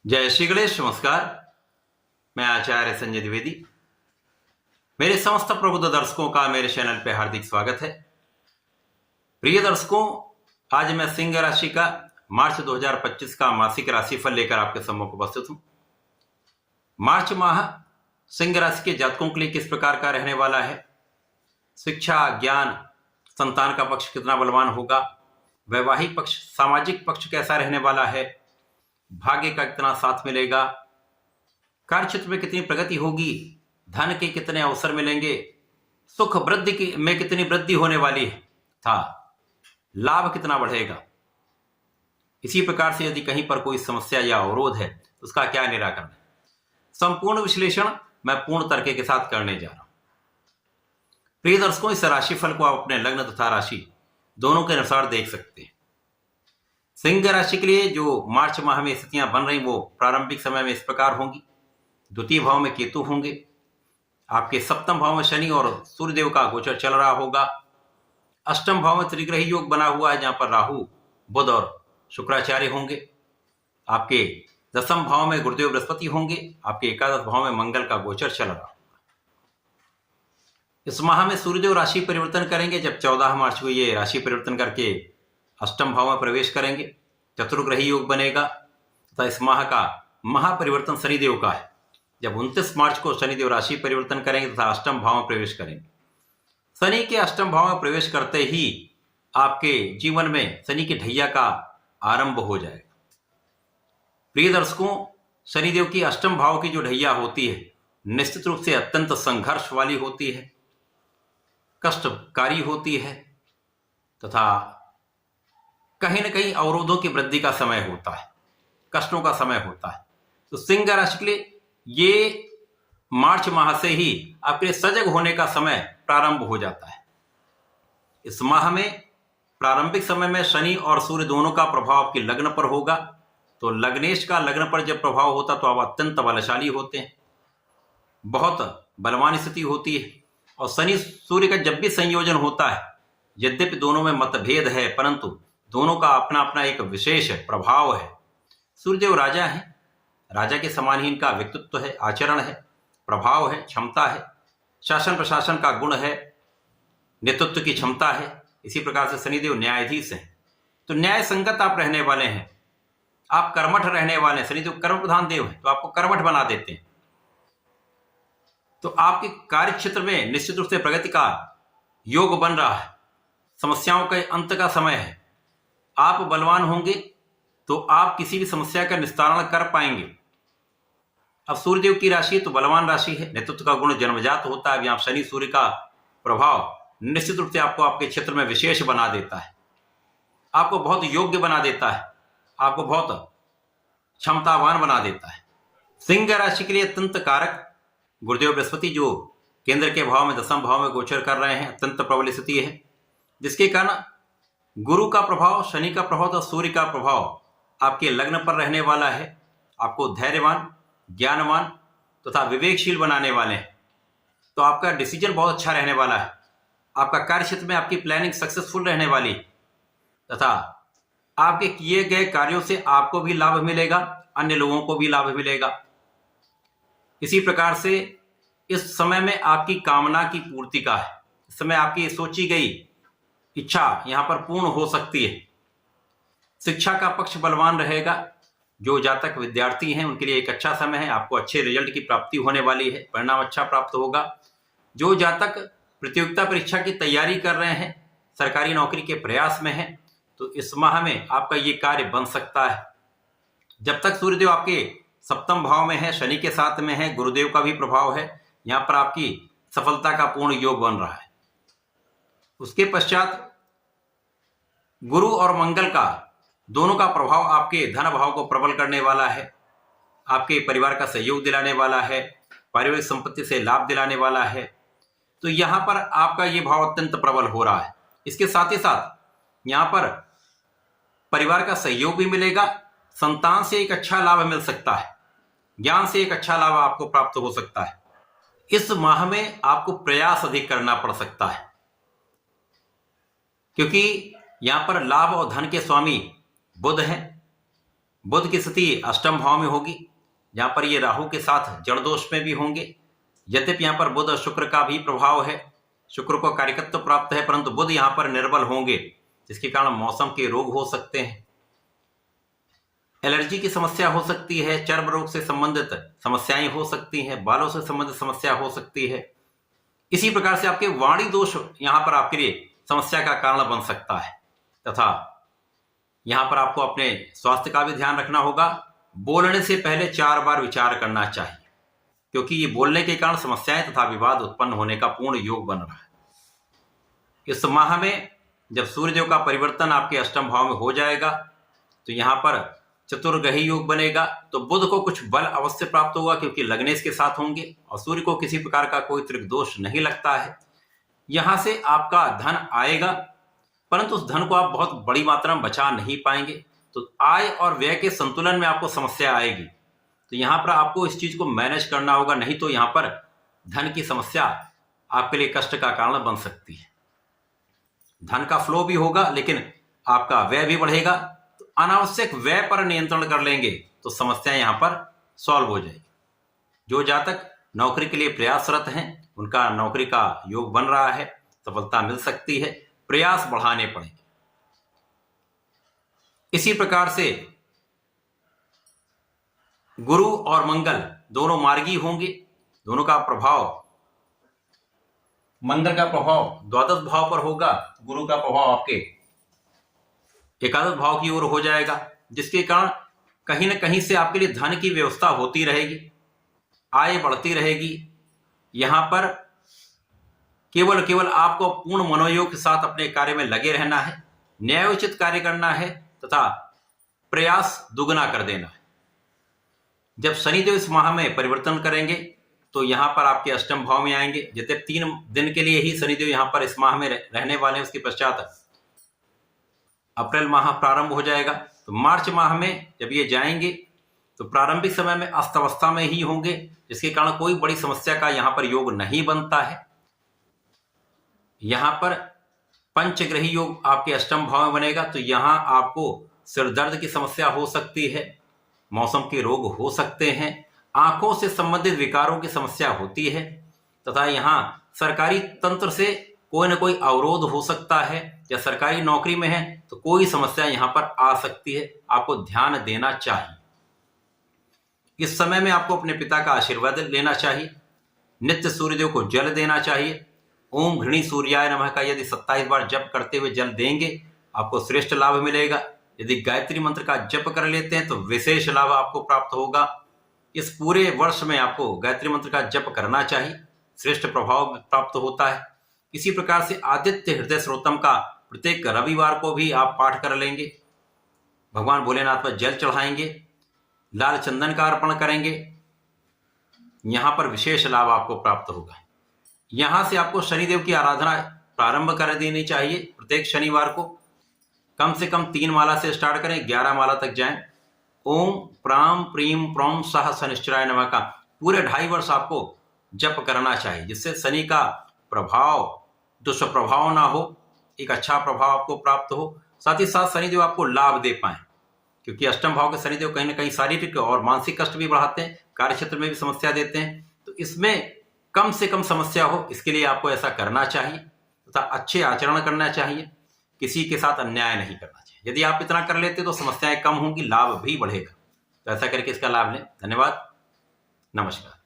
जय श्री गणेश। नमस्कार। मैं आचार्य संजय द्विवेदी। मेरे समस्त प्रबुद्ध दर्शकों का मेरे चैनल पे हार्दिक स्वागत है। प्रिय दर्शकों, आज मैं सिंह राशि का मार्च 2025 का मासिक राशिफल लेकर आपके सम्मुख उपस्थित हूं। मार्च माह सिंह राशि के जातकों के लिए किस प्रकार का रहने वाला है, शिक्षा, ज्ञान, संतान का पक्ष कितना बलवान होगा, वैवाहिक पक्ष, सामाजिक पक्ष कैसा रहने वाला है, भाग्य का कितना साथ मिलेगा, कार्य क्षेत्र में कितनी प्रगति होगी, धन के कितने अवसर मिलेंगे, सुख वृद्धि में कितनी वृद्धि होने वाली है था, लाभ कितना बढ़ेगा। इसी प्रकार से यदि कहीं पर कोई समस्या या अवरोध है तो उसका क्या निराकरण है, संपूर्ण विश्लेषण मैं पूर्ण तर्क के साथ करने जा रहा हूं। प्रिय दर्शकों, इस राशिफल को आप अपने लग्न तथा राशि दोनों के अनुसार देख सकते हैं। सिंह राशि के लिए जो मार्च माह में स्थितियां बन रही वो प्रारंभिक समय में इस प्रकार होंगी। द्वितीय भाव में केतु होंगे, आपके सप्तम भाव में शनि और सूर्यदेव का गोचर चल रहा होगा। अष्टम भाव में त्रिग्रही योग बना हुआ है जहां पर राहु, बुध और शुक्राचार्य होंगे। आपके दसम भाव में गुरुदेव बृहस्पति होंगे। आपके एकादश भाव में मंगल का गोचर चल रहा होगा। इस माह में सूर्यदेव राशि परिवर्तन करेंगे जब 14 मार्च को ये राशि परिवर्तन करके अष्टम भाव में प्रवेश करेंगे। चतुर्ग्रही योग बनेगा तथा इस माह का महापरिवर्तन शनिदेव का है जब 29 मार्च को शनिदेव राशि परिवर्तन करेंगे तथा अष्टम भाव में प्रवेश करेंगे। शनि के अष्टम भाव में प्रवेश करते ही आपके जीवन में शनि की ढैया का आरंभ हो जाएगा। प्रिय दर्शकों, शनिदेव की अष्टम भाव की जो ढैया होती है निश्चित रूप से अत्यंत संघर्ष वाली होती है, कष्टकारी होती है तथा कहीं न कहीं अवरोधों की वृद्धि का समय होता है, कष्टों का समय होता है। तो सिंह राशि के लिए ये मार्च माह से ही आपके लिए सजग होने का समय प्रारंभ हो जाता है। इस माह में प्रारंभिक समय में शनि और सूर्य दोनों का प्रभाव आपके लग्न पर होगा। तो लग्नेश का लग्न पर जब प्रभाव होता तो आप अत्यंत बलशाली होते हैं, बहुत बलवान स्थिति होती है। और शनि सूर्य का जब भी संयोजन होता है, यद्यपि दोनों में मतभेद है परंतु दोनों का अपना अपना एक विशेष प्रभाव है। सूर्यदेव राजा है, राजा के समान ही इनका व्यक्तित्व है, आचरण है, प्रभाव है, क्षमता है, शासन प्रशासन का गुण है, नेतृत्व की क्षमता है। इसी प्रकार से शनिदेव न्यायाधीश हैं, तो न्याय संगत आप रहने वाले हैं, आप कर्मठ रहने वाले हैं। शनिदेव कर्म प्रधान देव है तो आपको कर्मठ बना देते हैं। तो आपके कार्य क्षेत्र में निश्चित रूप से प्रगति का योग बन रहा है। समस्याओं के अंत का समय है। आप बलवान होंगे तो आप किसी भी समस्या का निस्तारण कर पाएंगे। अब सूर्यदेव की राशि तो बलवान राशि है, नेतृत्व का गुण जन्मजात होता है। यहां शनि सूर्य का प्रभाव निश्चित रूप से आपको आपके क्षेत्र में विशेष बना देता है, आपको बहुत योग्य बना देता है, आपको बहुत क्षमतावान बना देता है। सिंह राशि के लिए अत्यंत कारक गुरुदेव बृहस्पति जो केंद्र के भाव में दसम भाव में गोचर कर रहे हैं, अत्यंत प्रबल स्थिति है, जिसके कारण गुरु का प्रभाव, शनि का प्रभाव और सूर्य का प्रभाव आपके लग्न पर रहने वाला है। आपको धैर्यवान, ज्ञानवान तथा विवेकशील बनाने वाले हैं। तो आपका डिसीजन बहुत अच्छा रहने वाला है। आपका कार्य क्षेत्र में आपकी प्लानिंग सक्सेसफुल रहने वाली तथा आपके किए गए कार्यों से आपको भी लाभ मिलेगा, अन्य लोगों को भी लाभ मिलेगा। इसी प्रकार से इस समय में आपकी कामना की पूर्ति का है। इस समय आपकी सोची गई इच्छा यहां पर पूर्ण हो सकती है। शिक्षा का पक्ष बलवान रहेगा। जो जातक विद्यार्थी हैं उनके लिए एक अच्छा समय है, आपको अच्छे रिजल्ट की प्राप्ति होने वाली है, परिणाम अच्छा प्राप्त होगा। जो जातक प्रतियोगिता परीक्षा की तैयारी कर रहे हैं, सरकारी नौकरी के प्रयास में हैं, तो इस माह में आपका ये कार्य बन सकता है। जब तक सूर्यदेव आपके सप्तम भाव में है, शनि के साथ में है, गुरुदेव का भी प्रभाव है, यहां पर आपकी सफलता का पूर्ण योग बन रहा है। उसके पश्चात गुरु और मंगल का दोनों का प्रभाव आपके धन भाव को प्रबल करने वाला है, आपके परिवार का सहयोग दिलाने वाला है, पारिवारिक संपत्ति से लाभ दिलाने वाला है। तो यहां पर आपका ये भाव अत्यंत प्रबल हो रहा है। इसके साथ ही साथ यहां पर परिवार का सहयोग भी मिलेगा, संतान से एक अच्छा लाभ मिल सकता है, ज्ञान से एक अच्छा लाभ आपको प्राप्त हो सकता है। इस माह में आपको प्रयास अधिक करना पड़ सकता है क्योंकि यहां पर लाभ और धन के स्वामी बुध हैं बुध की स्थिति अष्टम भाव में होगी, जहां पर ये राहु के साथ जड़ दोष में भी होंगे। यद्यपि यहाँ पर बुध और शुक्र का भी प्रभाव है, शुक्र को कार्यकत्व प्राप्त है, परंतु बुध यहाँ पर निर्बल होंगे, जिसके कारण मौसम के रोग हो सकते हैं, एलर्जी की समस्या हो सकती है, चर्म रोग से संबंधित समस्याएं हो सकती हैं, बालों से संबंधित समस्या हो सकती है। इसी प्रकार से आपके वाणी दोष यहां पर आपके लिए समस्या का कारण बन सकता है, तथा यहां पर आपको अपने स्वास्थ्य का भी ध्यान रखना होगा। बोलने से पहले 4 बार विचार करना चाहिए, क्योंकि ये बोलने के कारण समस्याएं तथा विवाद उत्पन्न होने का पूर्ण योग बन रहा है। इस माह में जब सूर्यदेव का परिवर्तन आपके अष्टम भाव में हो जाएगा, तो यहां पर चतुर्ग्रही योग बनेगा, तो बुध को कुछ बल अवश्य प्राप्त होगा, क्योंकि लग्न इसके साथ होंगे, और सूर्य को किसी प्रकार का कोई त्रिदोष नहीं लगता है। यहां से आपका धन आएगा, परंतु उस धन को आप बहुत बड़ी मात्रा में बचा नहीं पाएंगे, तो आय और व्यय के संतुलन में आपको समस्या आएगी। तो यहां पर आपको इस चीज को मैनेज करना होगा, नहीं तो यहां पर धन की समस्या आपके लिए कष्ट का कारण बन सकती है। धन का फ्लो भी होगा, लेकिन आपका व्यय भी बढ़ेगा। तो अनावश्यक व्यय पर नियंत्रण कर लेंगे तो समस्याएं यहां पर सॉल्व हो जाएगी। जो जातक नौकरी के लिए प्रयासरत हैं, उनका नौकरी का योग बन रहा है, सफलता मिल सकती है, प्रयास बढ़ाने पड़ेंगे। इसी प्रकार से गुरु और मंगल दोनों मार्गी होंगे, दोनों का प्रभाव, मंगल का प्रभाव द्वादश भाव पर होगा, गुरु का प्रभाव आपके एकादश भाव की ओर हो जाएगा, जिसके कारण कहीं ना कहीं से आपके लिए धन की व्यवस्था होती रहेगी, आय बढ़ती रहेगी। यहां पर केवल आपको पूर्ण मनोयोग के साथ अपने कार्य में लगे रहना है, न्यायोचित कार्य करना है तथा प्रयास दुगना कर देना है। जब शनिदेव इस माह में परिवर्तन करेंगे तो यहां पर आपके अष्टम भाव में आएंगे। जैसे 3 दिन के लिए ही शनिदेव यहां पर इस माह में रहने वाले हैं, उसके पश्चात अप्रैल माह प्रारंभ हो जाएगा। तो मार्च माह में जब ये जाएंगे तो प्रारंभिक समय में अस्त अवस्था में ही होंगे, जिसके कारण कोई बड़ी समस्या का यहां पर योग नहीं बनता है। यहां पर पंचग्रही योग आपके अष्टम भाव में बनेगा, तो यहां आपको सिर दर्द की समस्या हो सकती है, मौसम के रोग हो सकते हैं, आंखों से संबंधित विकारों की समस्या होती है, तथा यहां सरकारी तंत्र से कोई ना कोई अवरोध हो सकता है, या सरकारी नौकरी में है तो कोई समस्या यहां पर आ सकती है। आपको ध्यान देना चाहिए। इस समय में आपको अपने पिता का आशीर्वाद लेना चाहिए, नित्य सूर्यदेव को जल देना चाहिए। ओम घृणी सूर्याय नमः का यदि 27 बार जप करते हुए जल देंगे, आपको श्रेष्ठ लाभ मिलेगा। यदि गायत्री मंत्र का जप कर लेते हैं तो विशेष लाभ आपको प्राप्त होगा। इस पूरे वर्ष में आपको गायत्री मंत्र का जप करना चाहिए, श्रेष्ठ प्रभाव प्राप्त होता है। इसी प्रकार से आदित्य हृदय स्रोतम का प्रत्येक रविवार को भी आप पाठ कर लेंगे, भगवान भोलेनाथ पर जल चढ़ाएंगे, लाल चंदन का अर्पण करेंगे, यहां पर विशेष लाभ आपको प्राप्त होगा। यहां से आपको शनिदेव की आराधना प्रारंभ कर देनी चाहिए। प्रत्येक शनिवार को कम से कम 3 माला से स्टार्ट करें, 11 माला तक जाएं। ओम प्राम प्रीम प्रोम सह शनिश्चराय नमः का पूरे 2.5 वर्ष आपको जप करना चाहिए, जिससे शनि का प्रभाव, दुष्प्रभाव ना हो, एक अच्छा प्रभाव आपको प्राप्त हो। साथ ही साथ शनिदेव आपको लाभ दे पाए, क्योंकि अष्टम भाव के शनिदेव कहीं ना कहीं शारीरिक और मानसिक कष्ट भी बढ़ाते हैं, कार्य क्षेत्र में भी समस्या देते हैं। तो इसमें कम से कम समस्या हो, इसके लिए आपको ऐसा करना चाहिए तथा अच्छे आचरण करना चाहिए, किसी के साथ अन्याय नहीं करना चाहिए। यदि आप इतना कर लेते तो समस्याएं कम होंगी, लाभ भी बढ़ेगा। तो ऐसा करके इसका लाभ लें। धन्यवाद, नमस्कार।